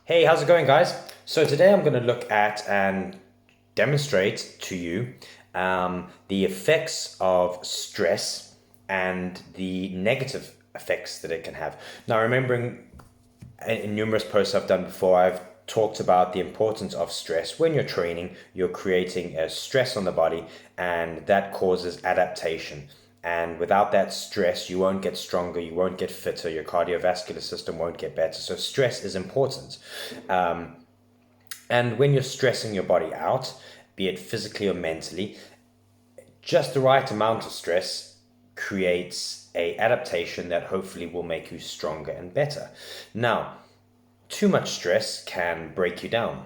Hey, how's it going, guys? So today I'm going to look at and demonstrate to you the effects of stress and the negative effects that it can have. Now, remembering in numerous posts I've done before, I've talked about the importance of stress. When you're training, you're creating a stress on the body, and that causes adaptation. And without that stress, you won't get stronger, you won't get fitter, your cardiovascular system won't get better. So, stress is important. And when you're stressing your body out, be it physically or mentally, just the right amount of stress creates a adaptation that hopefully will make you stronger and better. Now, too much stress can break you down.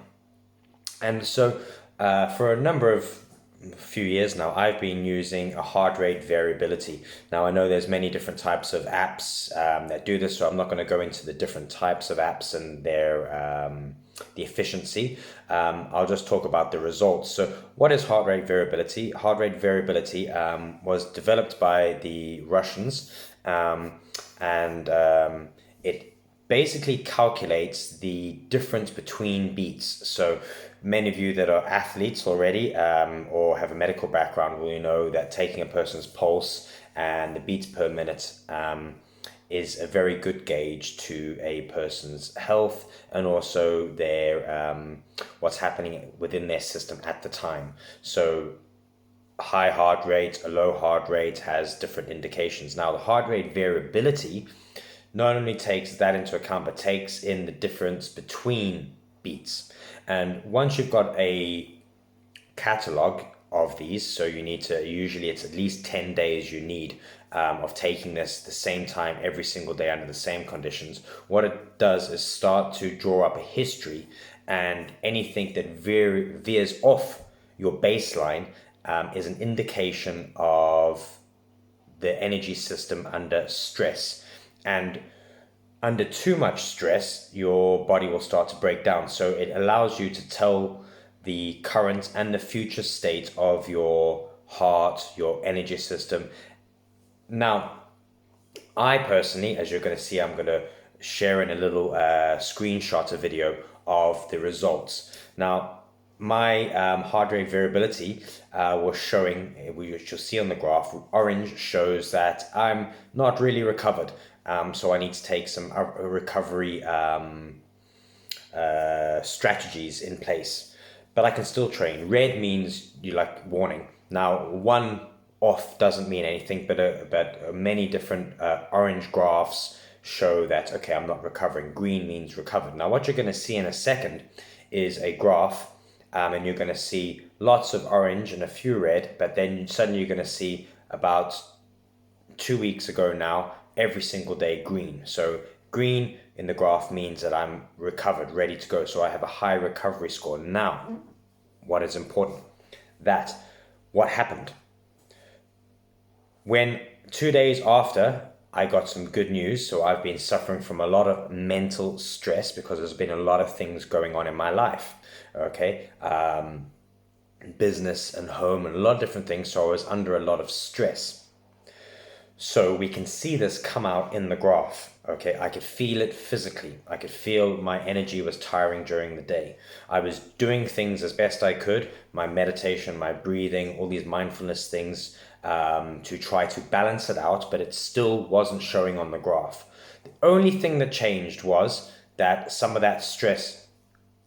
And so, for a few years now, I've been using a heart rate variability. Now, I know there's many different types of apps that do this, so I'm not going to go into the different types of apps and their the efficiency. I'll just talk about the results. So, what is heart rate variability? Heart rate variability was developed by the Russians, and it basically calculates the difference between beats. So many of you that are athletes already or have a medical background will know that taking a person's pulse and the beats per minute is a very good gauge to a person's health and also their what's happening within their system at the time. So high heart rate, a low heart rate has different indications. Now the heart rate variability not only takes that into account, but takes in the difference between beats. And once you've got a catalog of these, so you need to, usually it's at least 10 days you need of taking this the same time every single day under the same conditions. What it does is start to draw up a history, and anything that veers off your baseline is an indication of the energy system under stress. And under too much stress, your body will start to break down. So it allows you to tell the current and the future state of your heart, your energy system. Now, I personally, as you're going to see, I'm going to share in a little screenshot, a video of the results. Now, my heart rate variability was showing, which you'll see on the graph, orange shows that I'm not really recovered. So I need to take some recovery strategies in place. But I can still train. Red means you like warning. Now, one off doesn't mean anything, but many different orange graphs show that, okay, I'm not recovering. Green means recovered. Now, what you're going to see in a second is a graph, and you're going to see lots of orange and a few red, but then suddenly you're going to see about 2 weeks ago now, every single day green. So green in the graph means that I'm recovered, ready to go. So I have a high recovery score. Now, what is important? That what happened? When 2 days after, I got some good news. So I've been suffering from a lot of mental stress because there's been a lot of things going on in my life. Okay. Business and home and a lot of different things. So I was under a lot of stress. So we can see this come out in the graph. Okay, I could feel it physically. I could feel my energy was tiring during the day. I was doing things as best I could, my meditation, my breathing, all these mindfulness things to try to balance it out, but it still wasn't showing on the graph. The only thing that changed was that some of that stress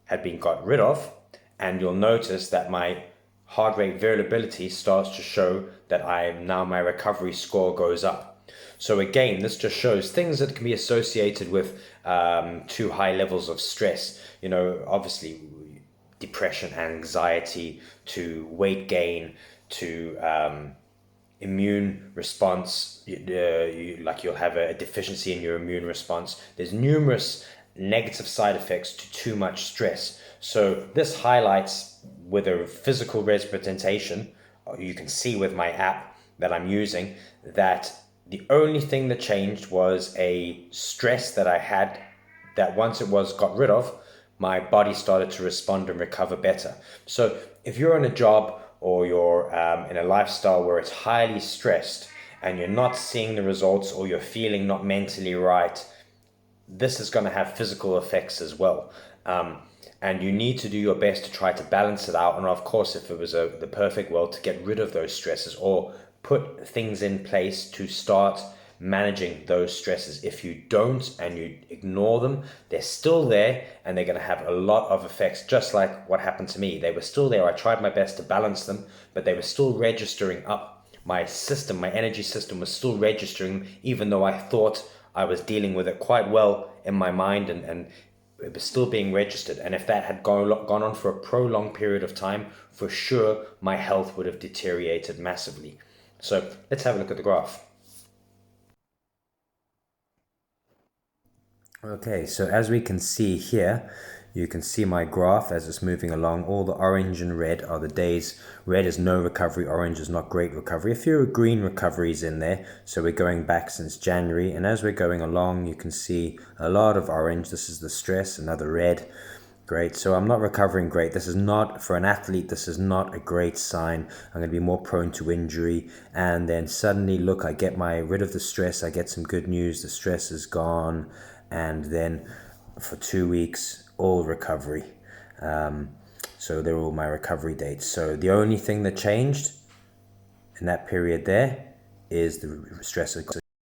had been got rid of, and you'll notice that my heart rate variability starts to show that my recovery score goes up. So again, this just shows things that can be associated with too high levels of stress. You know, obviously depression, anxiety, to weight gain, to immune response. You'll have a deficiency in your immune response. There's numerous negative side effects to too much stress. So this highlights with a physical representation, you can see with my app that I'm using, that the only thing that changed was a stress that I had, that once it was got rid of, my body started to respond and recover better. So if you're in a job or you're in a lifestyle where it's highly stressed and you're not seeing the results, or you're feeling not mentally right, this is going to have physical effects as well. And you need to do your best to try to balance it out. And of course, if it was the perfect world, to get rid of those stresses or put things in place to start managing those stresses. If you don't and you ignore them, they're still there and they're going to have a lot of effects, just like what happened to me. They were still there. I tried my best to balance them, but they were still registering up. My system, my energy system was still registering, even though I thought I was dealing with it quite well in my mind, and it was still being registered. And if that had gone on for a prolonged period of time, for sure, my health would have deteriorated massively. So let's have a look at the graph. Okay, so as we can see here, you can see my graph as it's moving along. All the orange and red are the days. Red is no recovery, orange is not great recovery. A few green recoveries in there. So we're going back since January. And as we're going along, you can see a lot of orange. This is the stress, another red. Great. So I'm not recovering great. This is not, for an athlete, this is not a great sign. I'm going to be more prone to injury. And then suddenly, look, I get rid of the stress. I get some good news. The stress is gone. And then for 2 weeks, all recovery. So they're all my recovery dates. So the only thing that changed in that period there is the stress